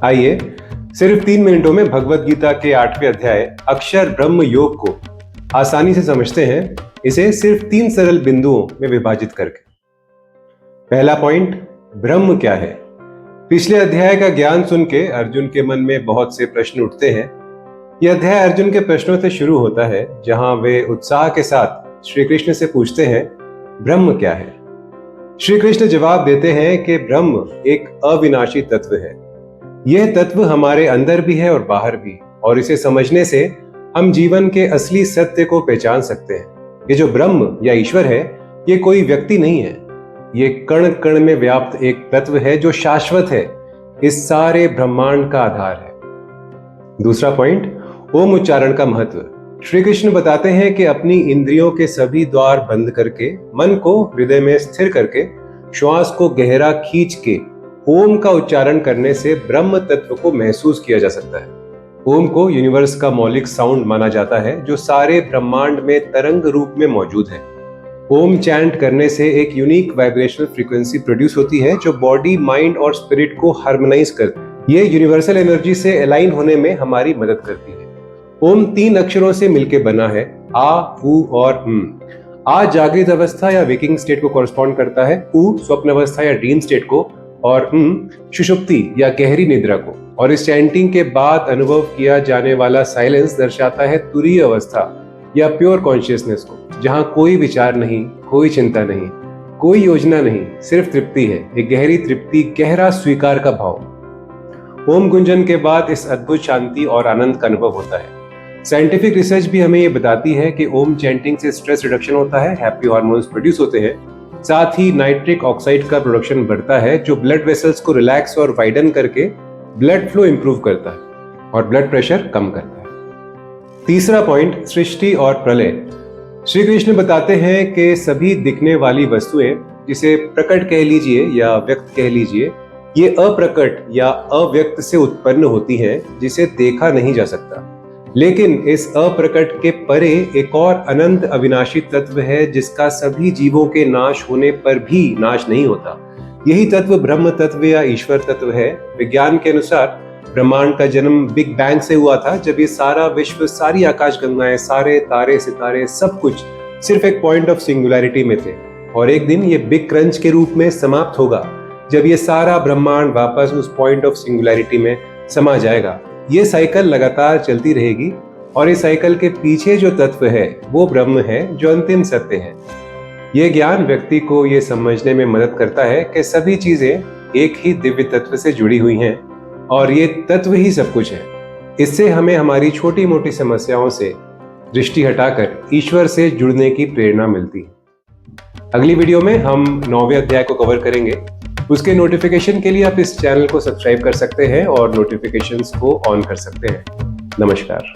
आइए सिर्फ 3 मिनटों में भगवत गीता के 8वें अध्याय अक्षर ब्रह्म योग को आसानी से समझते हैं, इसे सिर्फ 3 सरल बिंदुओं में विभाजित करके। पहला पॉइंट, ब्रह्म क्या है? पिछले अध्याय का ज्ञान सुन के अर्जुन के मन में बहुत से प्रश्न उठते हैं। यह अध्याय अर्जुन के प्रश्नों से शुरू होता है, जहां वे उत्साह के साथ श्री कृष्ण से पूछते हैं, ब्रह्म क्या है? श्री कृष्ण जवाब देते हैं कि ब्रह्म एक अविनाशी तत्व है। यह तत्व हमारे अंदर भी है और बाहर भी, और इसे समझने से हम जीवन के असली सत्य को पहचान सकते हैं। ये जो ब्रह्म या ईश्वर है, ये कोई व्यक्ति नहीं है। ये कण कण में व्याप्त एक तत्व है जो शाश्वत है, इस सारे ब्रह्मांड का आधार है। दूसरा पॉइंट, ओम उच्चारण का महत्व। श्री कृष्ण बताते हैं कि अपनी इंद्रियों के सभी द्वार बंद करके, मन को हृदय में स्थिर करके, श्वास को गहरा खींच के ओम का उच्चारण करने से ब्रह्म तत्व को महसूस किया जा सकता है। ओम को यूनिवर्स का मौलिक साउंड माना जाता है, जो सारे ब्रह्मांड में तरंग रूप में मौजूद है। ओम चैंट करने से एक यूनिक वाइब्रेशनल फ्रीक्वेंसी प्रोड्यूस होती है, जो बॉडी, माइंड और स्पिरिट को हार्मोनाइज करती है। ये यूनिवर्सल एनर्जी से अलाइन होने में हमारी मदद करती है। ओम 3 अक्षरों से मिलकर बना है, आ, उ और आ जागृत अवस्था या वेकिंग स्टेट को कॉरस्पॉन्ड करता है, उ स्वप्न अवस्था या ड्रीम स्टेट को, और सुषुप्ति या गहरी निद्रा को। और इस चैंटिंग के बाद अनुभव किया जाने वाला साइलेंस दर्शाता है तुरीय अवस्था या प्योर कॉन्शियसनेस को, जहां कोई विचार नहीं, कोई चिंता नहीं, कोई योजना नहीं, सिर्फ तृप्ति है, एक गहरी तृप्ति, गहरा स्वीकार का भाव। ओम गुंजन के बाद इस अद्भुत शांति और आनंद का अनुभव होता है। साइंटिफिक रिसर्च भी हमें ये बताती है कि ओम चैंटिंग से स्ट्रेस रिडक्शन होता है, हैप्पी हार्मोन्स प्रोड्यूस होते हैं, साथ ही नाइट्रिक ऑक्साइड का प्रोडक्शन बढ़ता है, जो ब्लड वेसल्स को रिलैक्स और वाइडन करके ब्लड फ्लो इंप्रूव करता है और ब्लड प्रेशर कम करता है। तीसरा पॉइंट, सृष्टि और प्रलय। श्री कृष्ण बताते हैं कि सभी दिखने वाली वस्तुएं, जिसे प्रकट कह लीजिए या व्यक्त कह लीजिए, ये अप्रकट या अव्यक्त से उत्पन्न होती हैं, जिसे देखा नहीं जा सकता। लेकिन इस अप्रकट के परे एक और अनंत अविनाशी तत्व है, जिसका सभी जीवों के नाश होने पर भी नाश नहीं होता। यही तत्व ब्रह्म तत्व या ईश्वर तत्व है। विज्ञान के अनुसार ब्रह्मांड का जन्म बिग बैंग से हुआ था, जब ये सारा विश्व, सारी आकाशगंगाएं, सारे तारे सितारे, सब कुछ सिर्फ एक पॉइंट ऑफ सिंगुलैरिटी में थे। और एक दिन ये बिग क्रंच के रूप में समाप्त होगा, जब ये सारा ब्रह्मांड वापस उस पॉइंट ऑफ सिंगुलैरिटी में समा जाएगा। ये साइकिल लगातार चलती रहेगी, और इस साइकिल के पीछे जो तत्व है वो ब्रह्म है, जो अंतिम सत्य है। ये ज्ञान व्यक्ति को ये समझने में मदद करता है कि सभी चीजें एक ही दिव्य तत्व से जुड़ी हुई हैं, और ये तत्व ही सब कुछ है। इससे हमें हमारी छोटी मोटी समस्याओं से दृष्टि हटाकर ईश्वर से जुड़ने की प्रेरणा मिलती है। अगली वीडियो में हम 9वें अध्याय को कवर करेंगे। उसके नोटिफिकेशन के लिए आप इस चैनल को सब्सक्राइब कर सकते हैं और नोटिफिकेशंस को ऑन कर सकते हैं। नमस्कार।